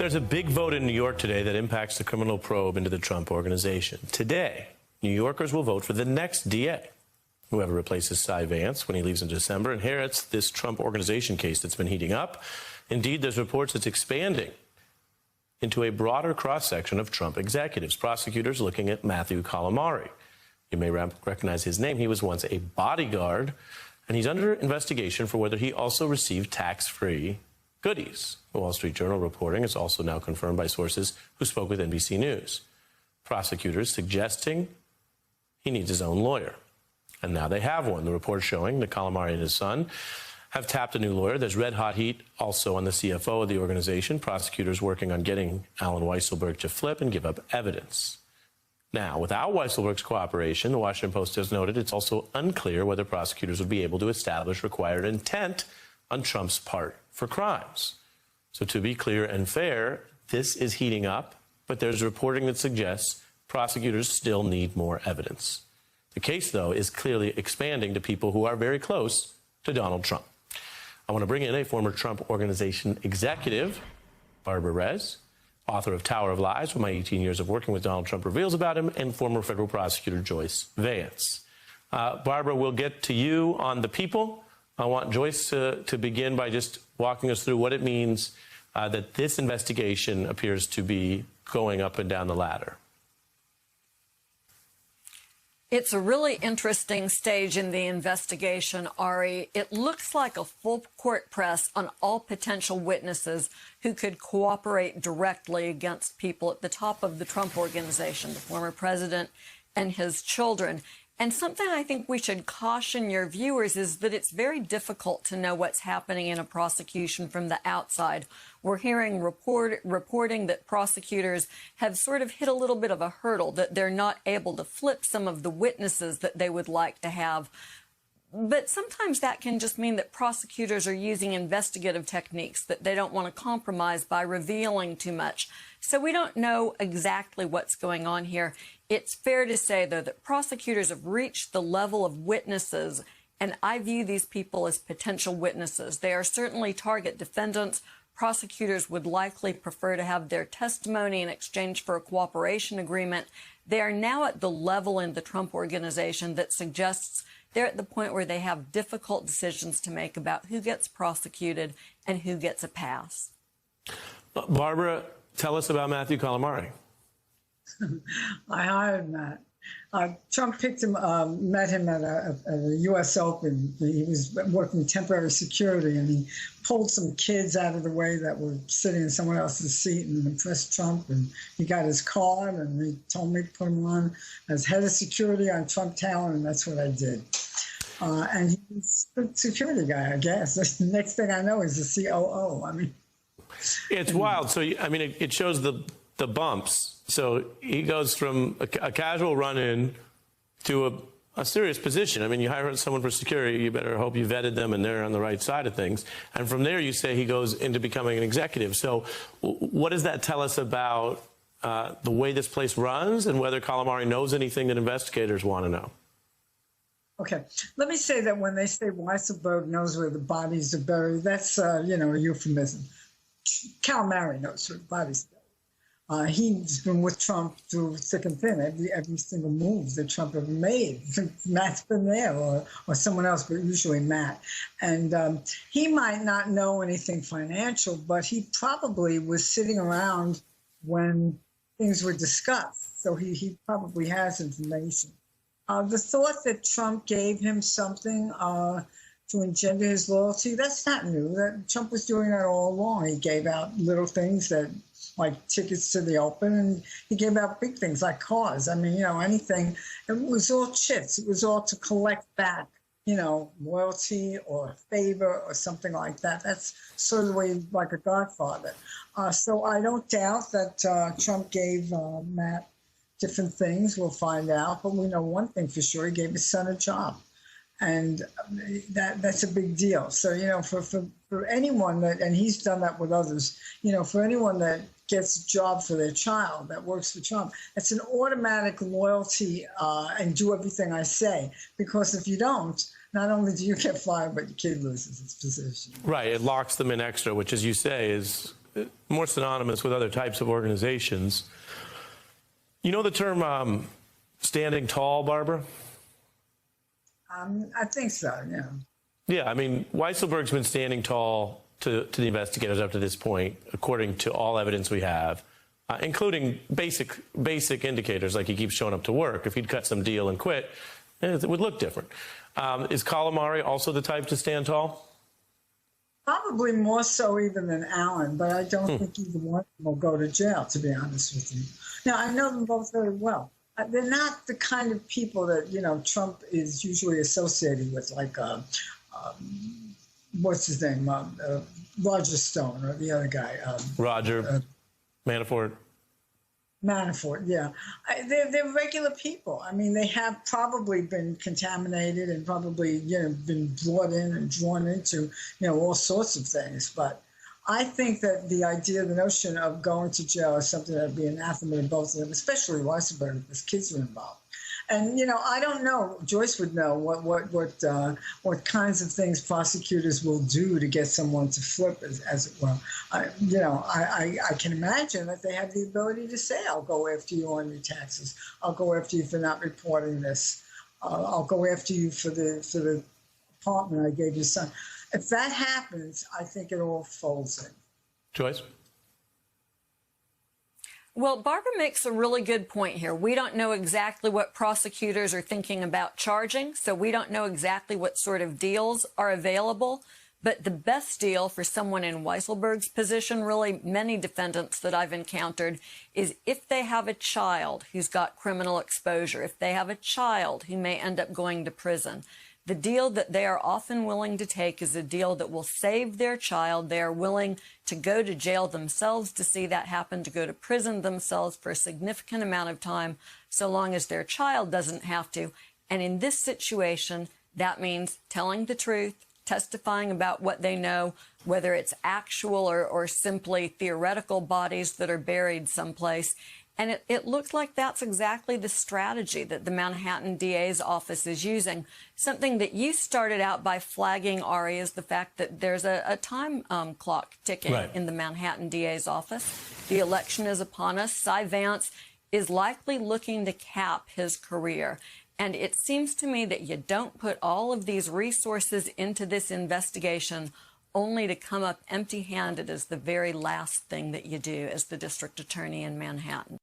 There's a big vote in New York today that impacts the criminal probe into the Trump Organization. Today, New Yorkers will vote for the next DA. Whoever replaces Cy Vance when he leaves in December inherits this Trump Organization case that's been heating up. Indeed, there's reports it's expanding into a broader cross-section of Trump executives. Prosecutors looking at Matthew Calamari. You may recognize his name. He was once a bodyguard, and he's under investigation for whether he also received tax-free goodies. The Wall Street Journal reporting is also now confirmed by sources who spoke with NBC News. Prosecutors suggesting he needs his own lawyer. And now they have one. The report showing that Calamari and his son have tapped a new lawyer. There's red hot heat also on the CFO of the organization. Prosecutors working on getting Alan Weisselberg to flip and give up evidence. Now, without Weisselberg's cooperation, the Washington Post has noted it's also unclear whether prosecutors would be able to establish required intent on Trump's part for crimes. So to be clear and fair, this is heating up, but there's reporting that suggests prosecutors still need more evidence. The case, though, is clearly expanding to people who are very close to Donald Trump. I want to bring in a former Trump Organization executive, Barbara Rez, author of Tower of Lies, what my 18 years of working with Donald Trump reveals about him, and former federal prosecutor Joyce Vance. Barbara, we'll get to you on the people. I want Joyce to begin by just walking us through what it means that this investigation appears to be going up and down the ladder. It's a really interesting stage in the investigation, Ari. It looks like a full court press on all potential witnesses who could cooperate directly against people at the top of the Trump Organization, the former president and his children. And something I think we should caution your viewers is that it's very difficult to know what's happening in a prosecution from the outside. We're hearing reporting that prosecutors have sort of hit a little bit of a hurdle, that they're not able to flip some of the witnesses that they would like to have. But sometimes that can just mean that prosecutors are using investigative techniques that they don't want to compromise by revealing too much. So we don't know exactly what's going on here. It's fair to say, though, that prosecutors have reached the level of witnesses, and I view these people as potential witnesses. They are certainly target defendants. Prosecutors would likely prefer to have their testimony in exchange for a cooperation agreement. They are now at the level in the Trump Organization that suggests they're at the point where they have difficult decisions to make about who gets prosecuted and who gets a pass. Barbara, tell us about Matthew Calamari. I hired Matt. Trump picked him, met him at a U.S. Open. He was working temporary security, and he pulled some kids out of the way that were sitting in someone else's seat and impressed Trump. And he got his card, and he told me to put him on as head of security on Trump Tower, and that's what I did. And he's a security guy, I guess. The next thing I know, he's the COO. I mean, it's wild. So, I mean, it shows the bumps. So he goes from a casual run-in to a serious position. I mean, you hire someone for security, you better hope you vetted them and they're on the right side of things. And from there, you say he goes into becoming an executive. So what does that tell us about the way this place runs and whether Calamari knows anything that investigators want to know? Okay, let me say that when they say Weisselberg knows where the bodies are buried, that's, a euphemism. Calamari knows where the bodies are buried. He's been with Trump through thick and thin, every single move that Trump ever made. Matt's been there, or someone else, but usually Matt. And he might not know anything financial, but he probably was sitting around when things were discussed. So he probably has information. The thought that Trump gave him something to engender his loyalty, that's not new. Trump was doing that all along. He gave out little things that, like tickets to the Open, and he gave out big things like cars. I mean, anything. It was all chits. It was all to collect back, loyalty or favor or something like that. That's sort of the way, like a godfather. So I don't doubt that Trump gave Matt different things. We'll find out. But we know one thing for sure. He gave his son a job. And that's a big deal. So, for anyone that, and he's done that with others, for anyone that gets a job for their child that works for Trump, it's an automatic loyalty and do everything I say. Because if you don't, not only do you get fired, but your kid loses its position. Right. It locks them in extra, which, as you say, is more synonymous with other types of organizations. You know the term standing tall, Barbara? I think so, yeah. Yeah, I mean, Weisselberg's been standing tall to the investigators up to this point, according to all evidence we have, including basic indicators like he keeps showing up to work. If he'd cut some deal and quit, it would look different. Is Calamari also the type to stand tall? Probably more so even than Allen, but I don't think either one of them will go to jail, to be honest with you. Now, I know them both very well. They're not the kind of people that, you know, Trump is usually associated with, like, what's his name, Roger Stone, or the other guy. Roger Manafort. Manafort, yeah. They're regular people. I mean, they have probably been contaminated and probably, you know, been brought in and drawn into, you know, all sorts of things. But I think that the notion of going to jail is something that would be anathema to both of them, especially Weisselberg, if his kids are involved. And, you know, I don't know, Joyce would know what kinds of things prosecutors will do to get someone to flip, as it were. I can imagine that they have the ability to say, I'll go after you on your taxes. I'll go after you for not reporting this. I'll go after you for the apartment I gave your son. If that happens, I think it all folds in. Joyce? Well, Barbara makes a really good point here. We don't know exactly what prosecutors are thinking about charging, so we don't know exactly what sort of deals are available. But the best deal for someone in Weisselberg's position, really many defendants that I've encountered, is if they have a child who's got criminal exposure, if they have a child who may end up going to prison. The deal that they are often willing to take is a deal that will save their child. They are willing to go to jail themselves to see that happen, to go to prison themselves for a significant amount of time, so long as their child doesn't have to. And in this situation, that means telling the truth, testifying about what they know, whether it's actual or simply theoretical bodies that are buried someplace. And it looks like that's exactly the strategy that the Manhattan DA's office is using. Something that you started out by flagging, Ari, is the fact that there's a time clock ticking in the Manhattan DA's office. The election is upon us. Cy Vance is likely looking to cap his career. And it seems to me that you don't put all of these resources into this investigation only to come up empty-handed as the very last thing that you do as the district attorney in Manhattan.